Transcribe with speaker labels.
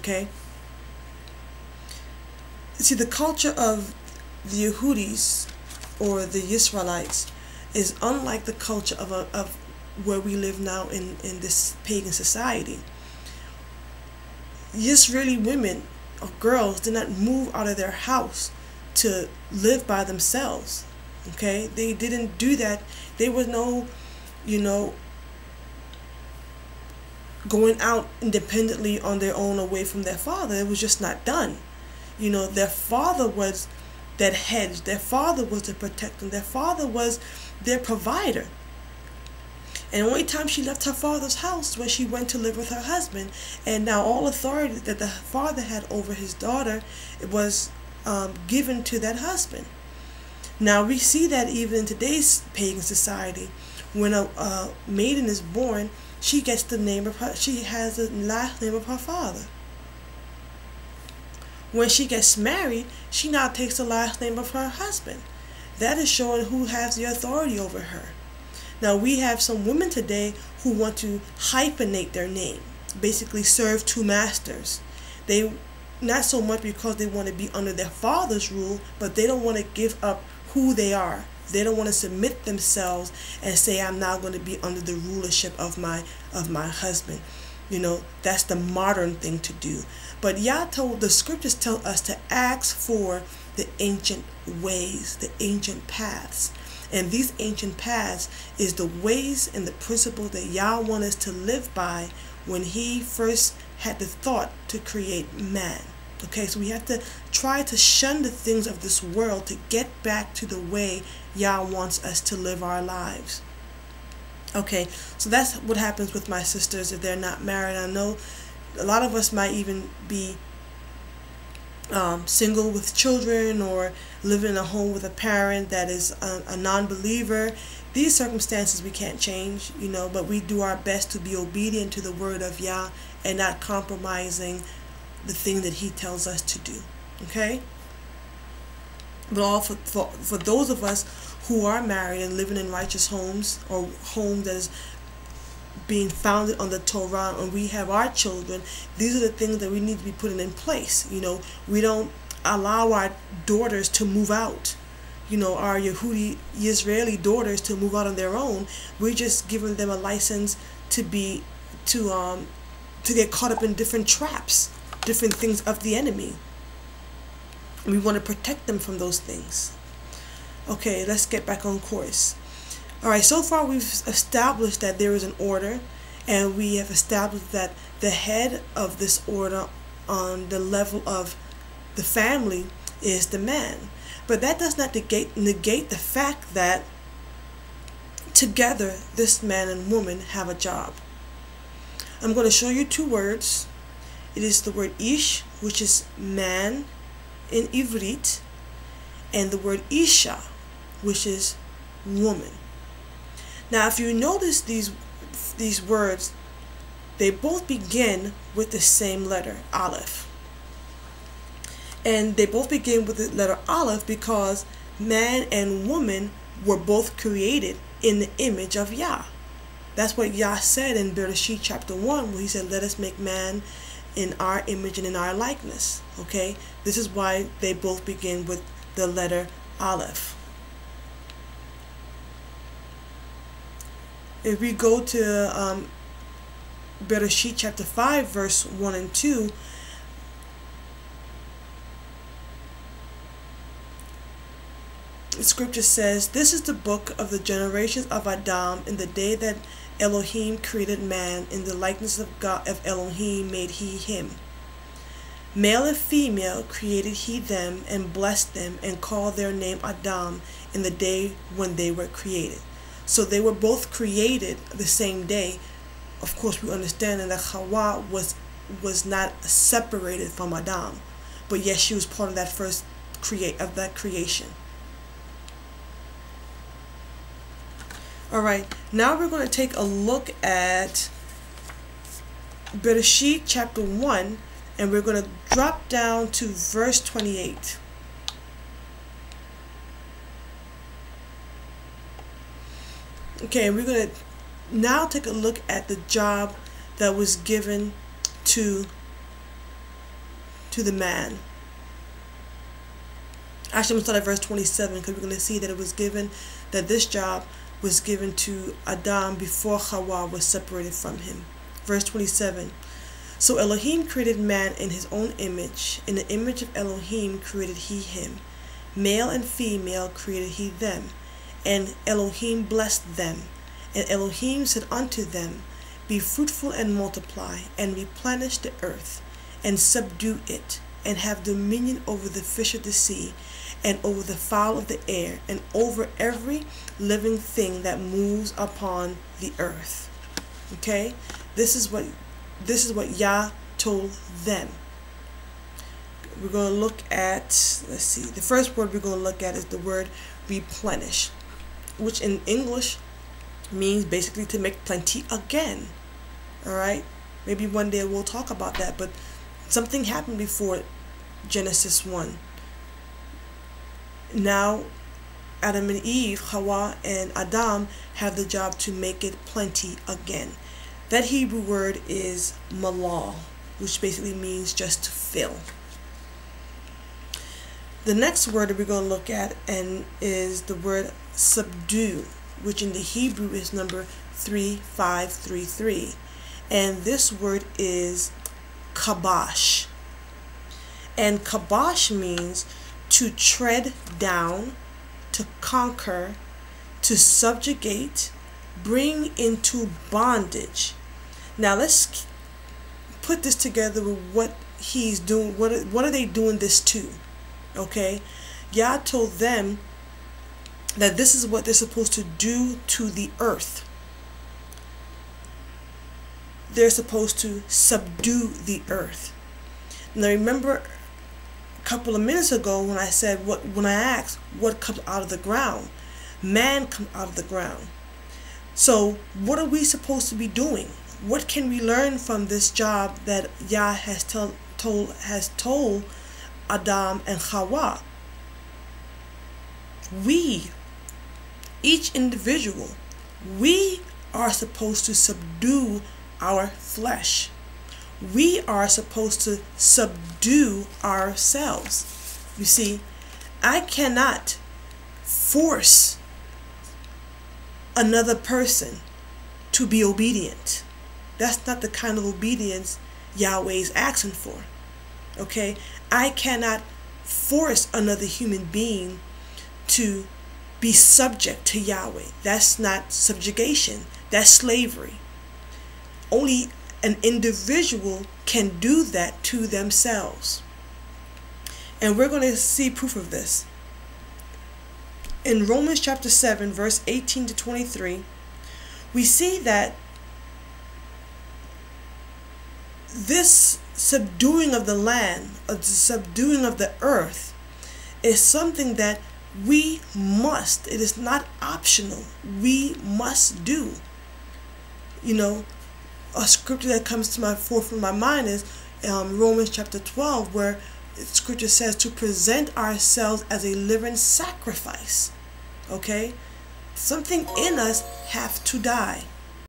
Speaker 1: Okay? See, the culture of the Yehudis or the Israelites is unlike the culture of where we live now in this pagan society. Israeli women or girls did not move out of their house to live by themselves. Okay? They didn't do that. There was no, going out independently on their own away from their father. It was just not done. Their father was that hedge. Their father was the protector. Their father was their provider. And the only time she left her father's house was she went to live with her husband. And now all authority that the father had over his daughter was given to that husband. Now we see that even in today's pagan society, when a maiden is born, she gets the name of her. She has the last name of her father. When she gets married, she now takes the last name of her husband. That is showing who has the authority over her. Now we have some women today who want to hyphenate their name, basically serve two masters. They, not so much because they want to be under their father's rule, but they don't want to give up who they are. They don't want to submit themselves and say, I'm now going to be under the rulership of my husband. That's the modern thing to do. But the scriptures tell us to ask for the ancient ways, the ancient paths. And these ancient paths is the ways and the principles that Yah wants us to live by when he first had the thought to create man. Okay, so we have to try to shun the things of this world to get back to the way Yah wants us to live our lives. Okay, so that's what happens with my sisters if they're not married. I know a lot of us might even be single with children or living in a home with a parent that is a non-believer. These circumstances we can't change, but we do our best to be obedient to the word of Yah and not compromising the thing that he tells us to do. Okay? But all for those of us who are married and living in righteous homes, or homes that is being founded on the Torah, and we have our children, these are the things that we need to be putting in place. We don't allow our daughters to move out, our Yehudi Israeli daughters to move out on their own. We're just giving them a license to get caught up in different traps, different things of the enemy. We want to protect them from those things. Okay, let's get back on course. Alright, so far we've established that there is an order, and we have established that the head of this order on the level of the family is the man. But that does not negate the fact that together this man and woman have a job. I'm going to show you two words. It is the word ish, which is man in Ivrit, and the word isha, which is woman. Now, if you notice these words, they both begin with the same letter, Aleph. And they both begin with the letter Aleph because man and woman were both created in the image of Yah. That's what Yah said in Bereshit chapter 1, where he said, let us make man in our image and in our likeness. Okay? This is why they both begin with the letter Aleph. If we go to Bereshit chapter 5, verse 1 and 2, the scripture says, this is the book of the generations of Adam in the day that Elohim created man. In the likeness of God of Elohim made he him. Male and female created he them, and blessed them, and called their name Adam in the day when they were created. So they were both created the same day. Of course, we understand that Hawa was not separated from Adam, but yes, she was part of that first creation. All right, now we're going to take a look at Bereshit chapter 1, and we're going to drop down to verse 28. Okay, we're going to now take a look at the job that was given to to the man. Actually, I'm going to start at verse 27 because we're going to see that it was given, that this job was given to Adam before Hawa was separated from him. Verse 27. So Elohim created man in his own image. In the image of Elohim created he him. Male and female created he them. And Elohim blessed them. And Elohim said unto them, Be fruitful and multiply, and replenish the earth, and subdue it, and have dominion over the fish of the sea, and over the fowl of the air, and over every living thing that moves upon the earth. Okay? This is what Yah told them. We're going to look at, let's see, the first word we're going to look at is the word replenish, which in English means basically to make plenty again. Alright? Maybe one day we'll talk about that, but something happened before Genesis 1. Now, Adam and Eve, Hawa and Adam have the job to make it plenty again. That Hebrew word is malal, which basically means just to fill. The next word that we're going to look at is the word subdue, which in the Hebrew is number 3533. And this word is kabash. And kabash means to tread down, to conquer, to subjugate, bring into bondage. Now let's put this together with what he's doing. What are they doing this to? Okay, Yah told them that this is what they're supposed to do to the earth. They're supposed to subdue the earth. Now remember a couple of minutes ago when I said when I asked what comes out of the ground, man comes out of the ground. So what are we supposed to be doing? What can we learn from this job that Yah has told Adam and Hawa? We, each individual, we are supposed to subdue our flesh. We are supposed to subdue ourselves. You see, I cannot force another person to be obedient. That's not the kind of obedience Yahweh is asking for. Okay? I cannot force another human being to be subject to Yahweh. That's not subjugation. That's slavery. Only an individual can do that to themselves. And we're going to see proof of this. In Romans chapter 7, verse 18 to 23, we see that this subduing of the land, or the subduing of the earth, is something that we must. It is not optional. We must do. You know, a scripture that comes to my forth in my mind is Romans chapter 12, where scripture says to present ourselves as a living sacrifice. Okay? Something in us have to die.